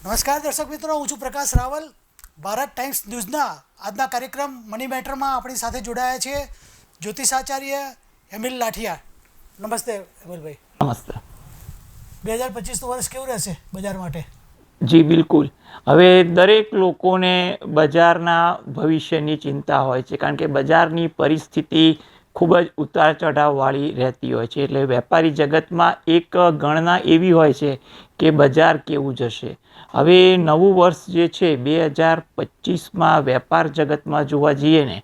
નમસ્કાર દર્શક મિત્રો, હું છું પ્રકાશ રાવલ. ભારત ટાઈમ્સ ન્યૂઝના આજના કાર્યક્રમ મની મેટરમાં આપણી સાથે જોડાયા છે જ્યોતિષાચાર્ય એમિલ લાઠિયા. નમસ્તે એમિલભાઈ. નમસ્તે. 2025નું વર્ષ કેવું રહેશે બજાર માટે? જી બિલકુલ. હવે દરેક લોકોને બજારના ભવિષ્યની ચિંતા હોય છે, કારણ કે બજારની પરિસ્થિતિ ખૂબ જ ઉતાર ચઢાવવાળી રહેતી હોય છે. એટલે વેપારી જગતમાં એક ગણના એવી હોય છે કે બજાર કેવું જશે. હવે નવું વર્ષ જે છે 2025માં વેપાર જગતમાં જોવા જઈએ ને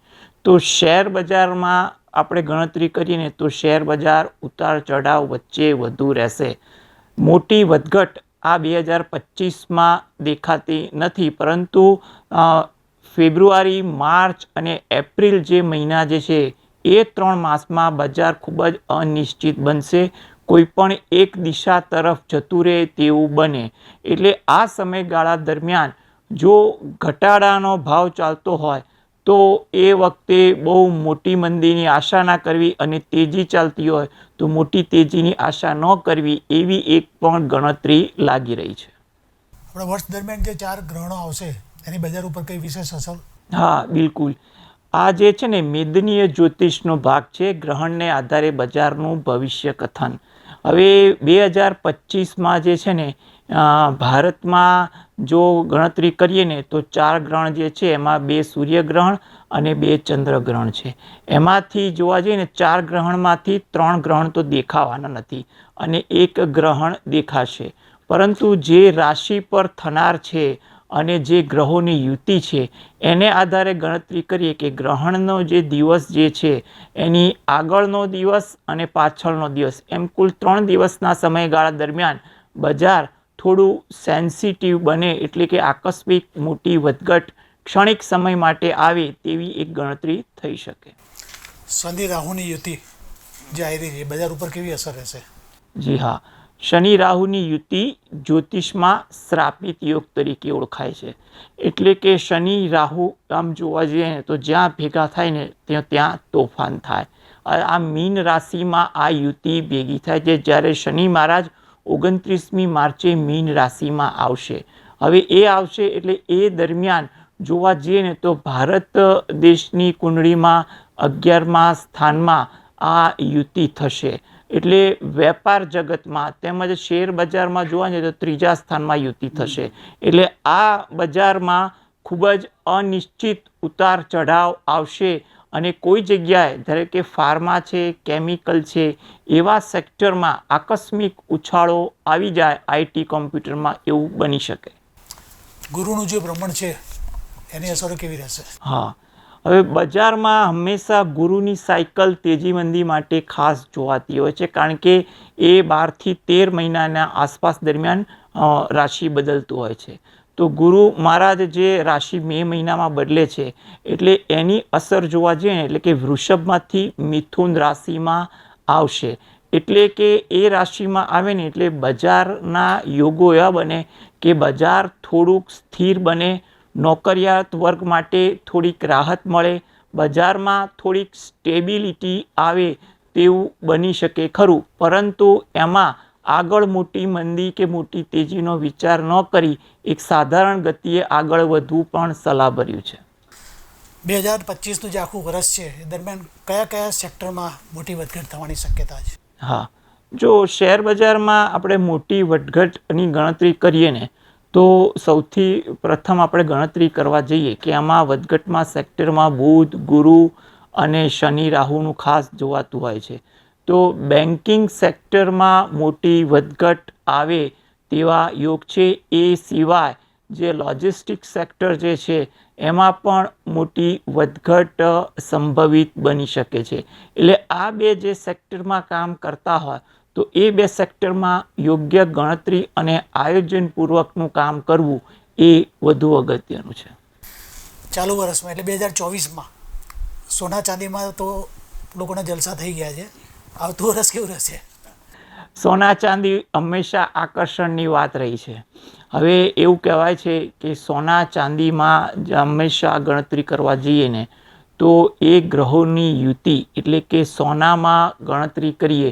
તો શેર બજારમાં આપણે ગણતરી કરીએ ને તો શેર બજાર ઉતાર ચઢાવ વચ્ચે વધુ રહેશે. મોટી વધઘટ આ 2025માં દેખાતી નથી, પરંતુ ફેબ્રુઆરી, માર્ચ અને એપ્રિલ જે મહિના જે છે એ 3 માસમાં બજાર ખૂબ જ અનિશ્ચિત બનશે. કોઈ પણ એક દિશા તરફ જતું રહે તેવું બને. એટલે આ સમયગાળા દરમિયાન જો ઘટાડાનો ભાવ ચાલતો હોય તો એ વખતે બહુ મોટી મંદીની આશા ના કરવી, અને તેજી ચાલતી હોય તો મોટી તેજીની આશા ન કરવી, એવી એક પણ ગણતરી લાગી રહી છે. આપણા વર્ષ દરમિયાન જે 4 ગ્રહણો આવશે એની બજાર ઉપર કઈ વિશેષ અસર? હા બિલકુલ. આ જે છે ને મેદનીય જ્યોતિષનો ભાગ છે, ગ્રહણને આધારે બજારનું ભવિષ્ય કથન. હવે 2025માં જે છે ને ભારતમાં જો ગણતરી કરીએ ને તો 4 ગ્રહણ જે છે એમાં 2 સૂર્યગ્રહણ અને 2 ચંદ્રગ્રહણ છે. એમાંથી જોવા જઈએ ને 4 ગ્રહણમાંથી 3 ગ્રહણ તો દેખાવાના નથી અને 1 ગ્રહણ દેખાશે. પરંતુ જે રાશિ પર થનાર છે અને જે ગ્રહોની યુતિ છે એને આધારે ગણતરી કરીએ કે ગ્રહણનો જે દિવસ જે છે એની આગળનો દિવસ અને પાછળનો દિવસ, એમ કુલ 3 દિવસના સમયગાળા દરમિયાન બજાર થોડું સેન્સિટિવ બને, એટલે કે આકસ્મિક મોટી વધઘટ ક્ષણિક સમય માટે આવે તેવી એક ગણતરી થઈ શકે. શનિ રાહુની યુતિ જે આવી રહી છે બજાર ઉપર કેવી અસર રહેશે? જી હા, શનિ રાહુની યુતિ જ્યોતિષમાં શ્રાપિત યોગ તરીકે ઓળખાય છે. એટલે કે શનિ રાહુ આમ જોવા જઈએ ને તો જ્યાં ભેગા થાય ને ત્યાં તોફાન થાય. આ મીન રાશિમાં આ યુતિ ભેગી થાય છે, જ્યારે શનિ મહારાજ 29મી માર્ચે મીન રાશિમાં આવશે. હવે એ આવશે એટલે એ દરમિયાન જોવા જઈએ ને તો ભારત દેશની કુંડળીમાં 11મા સ્થાનમાં આ યુતિ થશે. એટલે વેપાર જગતમાં તેમજ શેર બજારમાં જોવા જઈએ તો 3જા સ્થાનમાં યુતિ થશે. એટલે આ બજારમાં ખૂબ જ અનિશ્ચિત ઉતાર ચઢાવ આવશે, અને કોઈ જગ્યાએ ધારો કે ફાર્મા છે, કેમિકલ છે, એવા સેક્ટરમાં આકસ્મિક ઉછાળો આવી જાય આઈટી કોમ્પ્યુટરમાં, એવું બની શકે. ગુરુનું જે ભ્રમણ છે એની અસરો કેવી રહેશે? હા, હવે બજારમાં હંમેશા ગુરુની સાયકલ તેજી મંદી માટે ખાસ જોવાતી હોય છે, કારણ કે એ 12થી 13 મહિનાના આસપાસ દરમિયાન રાશિ બદલતું હોય છે. તો ગુરુ મહારાજ જે રાશિ મે મહિનામાં બદલે છે એટલે એની અસર જોવા જઈએ ને એટલે કે વૃષભમાંથી મિથુન રાશિમાં આવશે. એટલે કે એ રાશિમાં આવે ને એટલે બજારના યોગો એવા બને કે બજાર થોડુંક સ્થિર બને, નોકરિયાત વર્ગ માટે થોડીક રાહત મળે, બજારમાં થોડીક સ્ટેબિલિટી આવે તેવું બની શકે ખરું. પરંતુ એમાં આગળ મોટી મંદી કે મોટી તેજીનો વિચાર ન કરી એક સાધારણ ગતિએ આગળ વધવું પણ સલાહભર્યું છે. 2025નું જે આખું વર્ષ છે એ દરમિયાન કયા કયા સેક્ટરમાં મોટી વધઘટ થવાની શક્યતા છે? હા, જો શેર બજારમાં આપણે મોટી વધઘટની ગણતરી કરીએ ને તો સૌથી પ્રથમ આપણે ગણતરી કરવા જઈએ કે આમાં વધઘટમાં સેક્ટરમાં બુધ, ગુરુ અને શનિ રાહુનું ખાસ જોવાતું હોય છે. તો બેન્કિંગ સેક્ટરમાં મોટી વધઘટ આવે તેવા યોગ છે. એ સિવાય જે લોજિસ્ટિક સેક્ટર જે છે એમાં પણ મોટી વધઘટ સંભવિત બની શકે છે. એટલે આ બે જે સેક્ટરમાં કામ કરતા હોય તો એ બે સેક્ટરમાં યોગ્ય ગણતરી અને આયોજનપૂર્વકનું કામ કરવું એ વધુ અગત્યનું છે. ચાલુ વર્ષમાં એટલે 2024માં સોના ચાંદીમાં તો લોકોના જલસા થઈ ગયા છે. આવતું વર્ષ કેવું રહેશે? સોના ચાંદી હંમેશા આકર્ષણની વાત રહી છે. હવે એવું કહેવાય છે કે સોના ચાંદીમાં હંમેશા ગણતરી કરવા જઈએ ને તો એ ગ્રહોની યુતિ એટલે કે સોનામાં ગણતરી કરીએ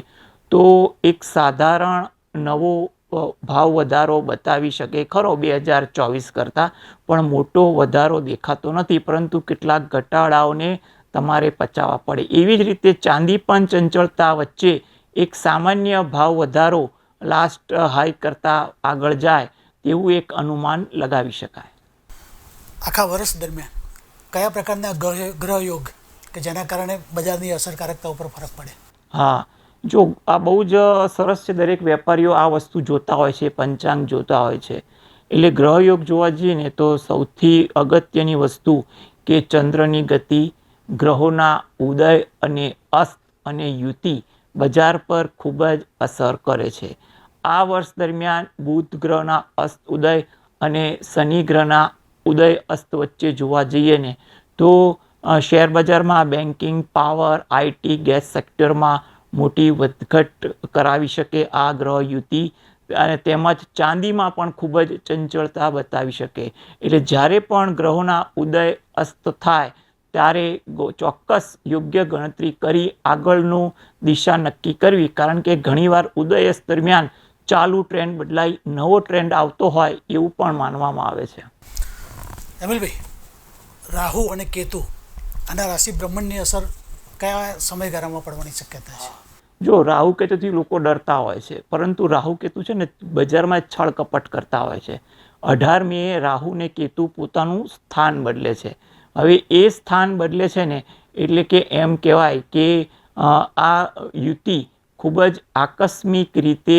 તો એક સાધારણ નવો ભાવ વધારો બતાવી શકે ખરો 2024 કરતાં, પણ મોટો વધારો દેખાતો નથી, પરંતુ કેટલાક ઘટાડાઓને તમારે પચાવવા પડે. એવી જ રીતે ચાંદી પણ ચંચળતા વચ્ચે એક સામાન્ય ભાવ વધારો લાસ્ટ હાઈ કરતાં આગળ જાય તેવું એક અનુમાન લગાવી શકાય. આખા વર્ષ દરમિયાન કયા પ્રકારના ગ્રહયોગ કે જેના કારણે બજારની અસરકારકતા ઉપર ફરક પડે? હા, જો આ બહુ જ સરસ છે. દરેક વેપારીઓ આ વસ્તુ જોતા હોય છે, પંચાંગ જોતા હોય છે. એટલે ગ્રહયોગ જોવા જઈએ ને તો સૌથી અગત્યની વસ્તુ કે ચંદ્રની ગતિ, ગ્રહોના ઉદય અને અસ્ત અને યુતિ બજાર પર ખૂબ જ અસર કરે છે. આ વર્ષ દરમિયાન બુધ ગ્રહના અસ્ત ઉદય અને શનિ ગ્રહના ઉદય અસ્ત વચ્ચે જોવા જઈએ ને તો શેર બજારમાં બેન્કિંગ, પાવર, આઈટી, ગેસ સેક્ટરમાં મોટી વધઘટ કરાવી શકે આ ગ્રહ યુતિ, અને તેમજ ચાંદીમાં પણ ખૂબ જ ચંચળતા બતાવી શકે. એટલે જ્યારે પણ ગ્રહોના ઉદય અસ્ત થાય ત્યારે ચોક્કસ યોગ્ય ગણતરી કરી આગળનું દિશા નક્કી કરવી, કારણ કે ઘણીવાર ઉદય અસ્ત દરમિયાન ચાલુ ટ્રેન્ડ બદલાઈ નવો ટ્રેન્ડ આવતો હોય એવું પણ માનવામાં આવે છે. એમિલભાઈ, રાહુ અને કેતુ આના રાશિ બ્રહ્માંડની અસર કયા સમયગાળામાં પડવાની શક્યતા છે? જો રાહુ કેતુથી લોકો ડરતા હોય છે, પરંતુ રાહુ કેતુ છે ને બજારમાં છળ કપટ કરતા હોય છે. 18 મે રાહુ ને કેતુ પોતાનું સ્થાન બદલે છે. હવે એ સ્થાન બદલે છે ને એટલે કે એમ કહેવાય કે આ યુતિ ખૂબ જ આકસ્મિક રીતે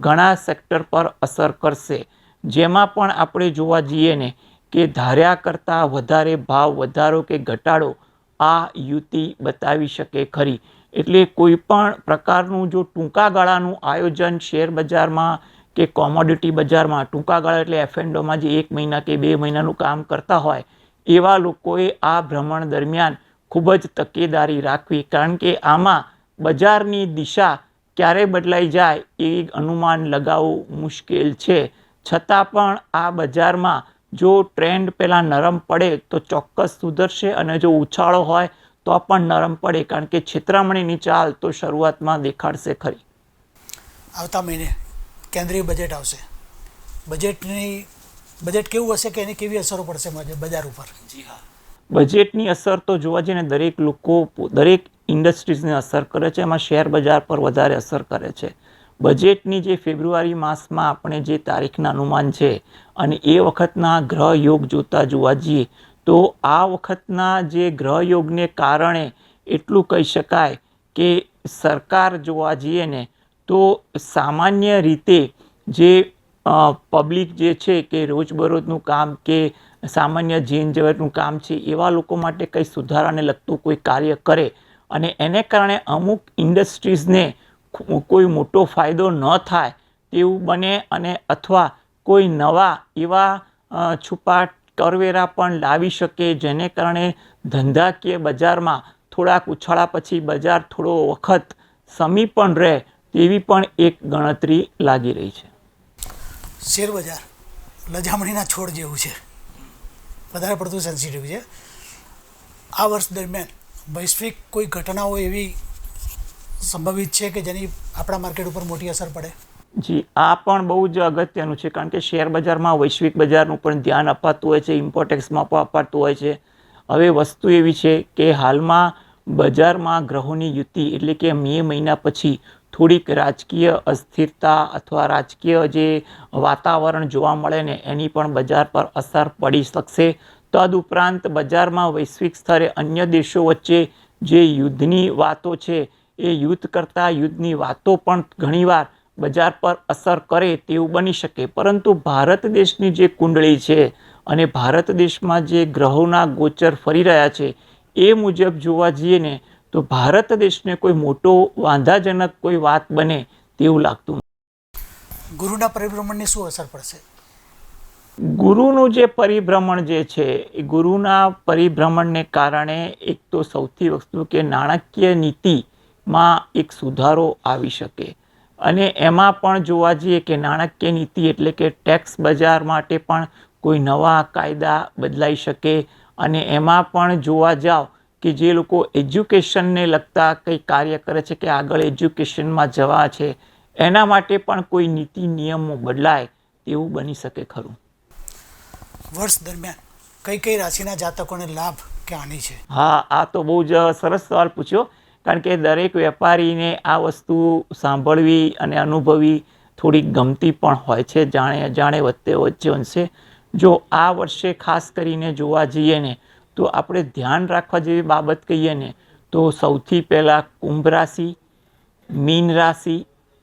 ઘણા સેક્ટર પર અસર કરશે, જેમાં પણ આપણે જોવા જઈએ ને કે ધાર્યા કરતાં વધારે ભાવ વધારો કે ઘટાડો આ યુતિ બતાવી શકે ખરી. એટલે કોઈ પણ પ્રકારનું જો ટૂંકા ગાળાનું આયોજન શેર બજારમાં કે કોમોડિટી બજારમાં, ટૂંકા ગાળા એટલે એફએનડોમાં જે 1 મહિના કે 2 મહિનાનું કામ કરતા હોય એવા લોકોએ આ ભ્રમણ દરમિયાન ખૂબ જ તકેદારી રાખવી, કારણ કે આમાં બજારની દિશા ક્યારે બદલાઈ જાય એ અનુમાન લગાવવું મુશ્કેલ છે. છતાં પણ આ બજારમાં જો ટ્રેન્ડ પહેલાં નરમ પડે તો ચોક્કસ સુધરશે, અને જો ઉછાળો હોય તો પણ નરમ પડે, કારણ કે છેતરામણીની ચાલ તો શરૂઆતમાં દેખાડશે ખરી. આવતા મહિને કેન્દ્રીય બજેટ આવશે. બજેટ કેવું હશે કે એની કેવી અસરો પડશે બજાર ઉપર? બજેટની અસર તો જોવા જઈએ ને દરેક લોકો, દરેક ઇન્ડસ્ટ્રીઝને અસર કરે છે. એમાં શેર બજાર પર વધારે અસર કરે છે. બજેટની જે ફેબ્રુઆરી માસમાં આપણે જે તારીખના અનુમાન છે અને એ વખતના ગ્રહ યોગ જોતા જોવા જઈએ તો આ વખતના જે ગ્રહ યોગને કારણે એટલું કહી શકાય કે સરકાર જોવા જઈએ ને તો સામાન્ય રીતે જે પબ્લિક જે છે કે રોજબરોજનું કામ કે સામાન્ય જીવનજીવનનું કામ છે એવા લોકો માટે કંઈ સુધારાને લગતું કોઈ કાર્ય કરે અને એને કારણે અમુક ઇન્ડસ્ટ્રીઝને કોઈ મોટો ફાયદો ન થાય તેવું બને, અને અથવા કોઈ નવા એવા છુપા કરવેરા પણ લાવી શકે જેને કારણે ધંધાકીય બજારમાં થોડાક ઉછાળા પછી બજાર થોડો વખત સમી પણ રહે તેવી પણ એક ગણતરી લાગી રહી છે. શેર બજાર લજામણીના છોડ જેવું છે, વધારે પડતું સેન્સિટિવ છે. આ વર્ષ દરમિયાન વૈશ્વિક કોઈ ઘટનાઓ એવી સંભવિત છે કે જેની આપણા માર્કેટ ઉપર મોટી અસર પડે? જી, આ પણ બહુ જ અગત્યનું છે, કારણ કે શેર બજારમાં વૈશ્વિક બજારનું પણ ધ્યાન અપાતું હોય છે, ઇમ્પોર્ટ એક્સમાં પણ અપાતું હોય છે. હવે વસ્તુ એવી છે કે હાલમાં બજારમાં ગ્રહોની યુતિ એટલે કે મે મહિના પછી થોડીક રાજકીય અસ્થિરતા અથવા રાજકીય જે વાતાવરણ જોવા મળે ને એની પણ બજાર પર અસર પડી શકશે. તદુપરાંત બજારમાં વૈશ્વિક સ્તરે અન્ય દેશો વચ્ચે જે યુદ્ધની વાતો છે એ યુદ્ધ કરતાં યુદ્ધની વાતો પણ ઘણીવાર બજાર પર અસર કરે તેવું બની શકે. પરંતુ ભારત દેશની જે કુંડળી છે અને ભારત દેશમાં જે ગ્રહોના ગોચર ફરી રહ્યા છે એ મુજબ જોવા જઈએ ને તો ભારત દેશને કોઈ મોટો વાંધાજનક કોઈ વાત બને તેવું લાગતું નથી. ગુરુના પરિભ્રમણની શું અસર પડશે? ગુરુનું જે પરિભ્રમણ જે છે એ ગુરુના પરિભ્રમણને કારણે એક તો સૌથી વસ્તુ કે નાણાકીય નીતિમાં એક સુધારો આવી શકે, અને એમાં પણ જોવા જઈએ કે નાણાકીય નીતિ એટલે કે ટેક્સ બજાર માટે પણ કોઈ નવા કાયદા બદલાઈ શકે, અને એમાં પણ જોવા જાઓ કે જે લોકો એજ્યુકેશનને લગતા કંઈ કાર્ય કરે છે કે આગળ એજ્યુકેશનમાં જવા છે એના માટે પણ કોઈ નીતિ નિયમો બદલાય તેવું બની શકે ખરું. વર્ષ દરમિયાન કઈ કઈ રાશિના જાતકોને લાભ કે હાનિ છે? હા, આ તો બહુ જ સરસ સવાલ પૂછ્યો, કારણ કે દરેક વેપારીને આ વસ્તુ સાંભળવી અને અનુભવી થોડીક ગમતી પણ હોય છે, જાણે વચ્ચે અંશે. જો આ વર્ષે ખાસ કરીને જોવા જઈએ ને તો આપણે ધ્યાન રાખવા જેવી બાબત કહીએ ને તો સૌથી પહેલાં કુંભ રાશિ, મીન રાશિ,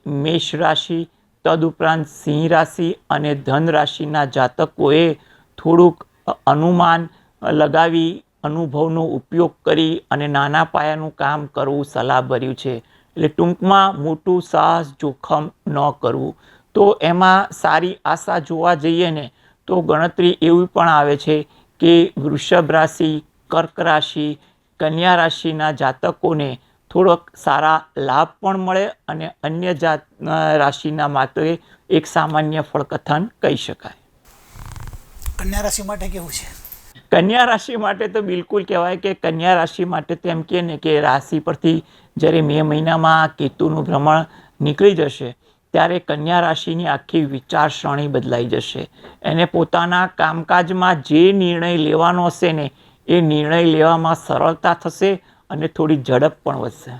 મેષ રાશિ, તદુપરાંત સિંહ રાશિ અને ધન રાશિના જાતકોએ થોડુંક અનુમાન લગાવી અનુભવનો ઉપયોગ કરી અને નાના પાયાનું કામ કરવું સલાહભર્યું છે. એટલે ટૂંકમાં મોટું સાહસ જોખમ ન કરવું. તો એમાં સારી આશા જોવા જઈએ ને તો ગણતરી એવી પણ આવે છે કે વૃષભ રાશિ, કર્ક રાશિ, કન્યા રાશિના જાતકોને થોડોક સારા લાભ પણ મળે અને અન્ય રાશિના માટે એક સામાન્ય ફળકથન કહી શકાય. કન્યા રાશિ માટે કેવું છે? કન્યા રાશિ માટે તો બિલકુલ કહેવાય કે કન્યા રાશિ માટે તો એમ કહે ને કે રાશિ પરથી જ્યારે મે મહિનામાં કેતુનું ભ્રમણ નીકળી જશે ત્યારે કન્યા રાશિની આખી વિચારસરણી બદલાઈ જશે. એને પોતાના કામકાજમાં જે નિર્ણય લેવાનો હશે ને એ નિર્ણય લેવામાં સરળતા થશે અને થોડી ઝડપ પણ વધશે.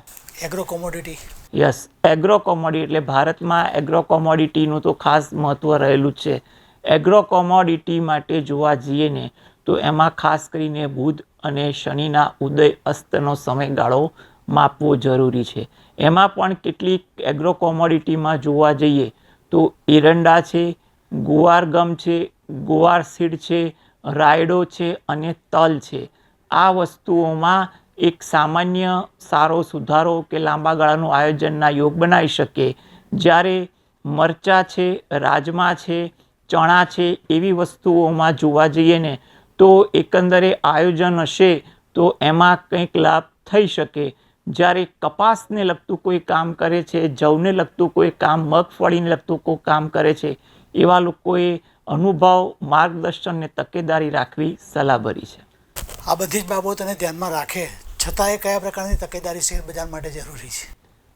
Agro commodity. Yes, agro commodity એટલે ભારતમાં એગ્રો કોમોડિટીનું તો ખાસ મહત્ત્વ રહેલું છે. એગ્રો કોમોડિટી માટે જોવા જઈએ ને તો એમાં ખાસ કરીને બુધ અને શનિના ઉદય અસ્તનો સમયગાળો માપવો જરૂરી છે. એમાં પણ કેટલીક એગ્રો કોમોડિટીમાં જોવા જઈએ તો એરંડા છે, ગુવાર ગમ છે, ગુવાર સીડ છે, રાયડો છે અને તલ છે. આ વસ્તુઓમાં એક સામાન્ય સારો સુધારો કે લાંબા ગાળાનું આયોજનના યોગ બનાવી શકે. જ્યારે મરચાં છે, રાજમા છે, ચણા છે એવી વસ્તુઓમાં જોવા જઈએ ને તો એકંદરે આયોજન હશે તો એમાં કંઈક લાભ થઈ શકે. જ્યારે કપાસને લગતું કોઈ કામ કરે છે, જવને લગતું કોઈ કામ, મગફળીને લગતું કોઈ કામ કરે છે એવા લોકોએ અનુભવ, માર્ગદર્શન ને તકેદારી રાખવી સલાહભરી છે. આ બધી જ બાબતોને ધ્યાનમાં રાખે છતાં કયા પ્રકારની તકેદારી શેર બજાર માટે જરૂરી છે?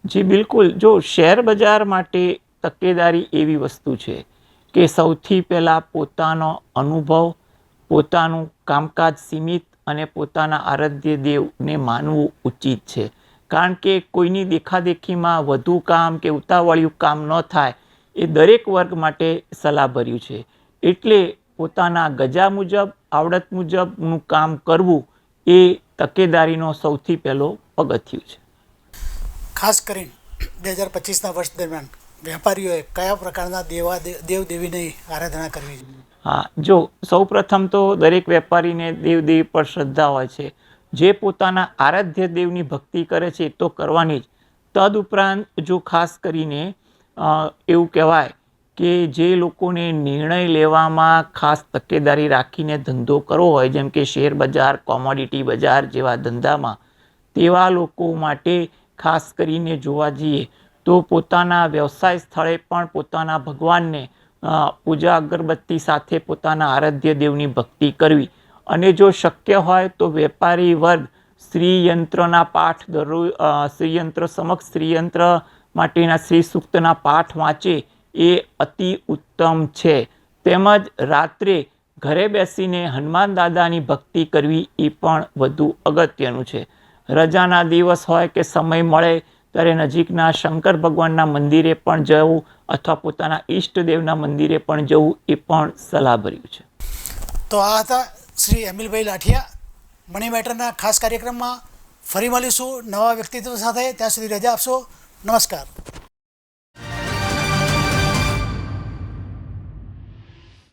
જી બિલકુલ. જો શેર બજાર માટે તકેદારી એવી વસ્તુ છે કે સૌથી પહેલાં પોતાનો અનુભવ, પોતાનું કામકાજ સીમિત અને પોતાના આરાધ્ય દેવને માનવું ઉચિત છે. કારણ કે કોઈની દેખાદેખીમાં વધુ કામ કે ઉતાવળિયું કામ ન થાય એ દરેક વર્ગ માટે સલાહભર્યું છે. એટલે પોતાના ગજા મુજબ, આવડત મુજબનું કામ કરવું એ તકેદારીનો સૌથી પહેલો પગથિયું છે. ખાસ કરીને 2025ના વર્ષ દરમિયાન વેપારીઓએ કયા પ્રકારના દેવદેવીની આરાધના કરવી જોઈએ? હા, જો સૌપ્રથમ તો દરેક વેપારીને દેવદેવી પર શ્રદ્ધા હોય છે. જે પોતાના આરાધ્ય દેવની ભક્તિ કરે છે તો કરવાની જ. તદુપરાંત જો ખાસ કરીને એવું કહેવાય કે જે લોકોને નિર્ણય લેવામાં ખાસ તકેદારી રાખીને ધંધો કરવો હોય, જેમ કે શેર બજાર, કોમોડિટી બજાર જેવા ધંધામાં, તેવા લોકો માટે ખાસ કરીને જોવા જઈએ તો પોતાના વ્યવસાય સ્થળે પણ પોતાના ભગવાનને પૂજા અગરબત્તી સાથે પોતાના આરાધ્ય દેવની ભક્તિ કરવી. અને જો શક્ય હોય તો વેપારી વર્ગ શ્રીયંત્રના પાઠ શ્રીયંત્ર સમક્ષ શ્રીયંત્ર માટેના શ્રી સૂક્તના પાઠ વાંચે એ અતિ ઉત્તમ છે. તેમજ રાત્રે ઘરે બેસીને હનુમાન દાદાની ભક્તિ કરવી એ પણ વધુ અગત્યનું છે. રજાના દિવસ હોય કે સમય મળે ત્યારે નજીકના શંકર ભગવાનના મંદિરે પણ જવું અથવા પોતાના ઈષ્ટદેવના મંદિરે પણ જવું એ પણ સલાહભર્યું છે. તો આ હતા શ્રી એમિલભાઈ લાઠિયા. મની મેટરના ખાસ કાર્યક્રમમાં ફરી મળીશું નવા વ્યક્તિત્વ સાથે. ત્યાં સુધી રજા આપશો. નમસ્કાર.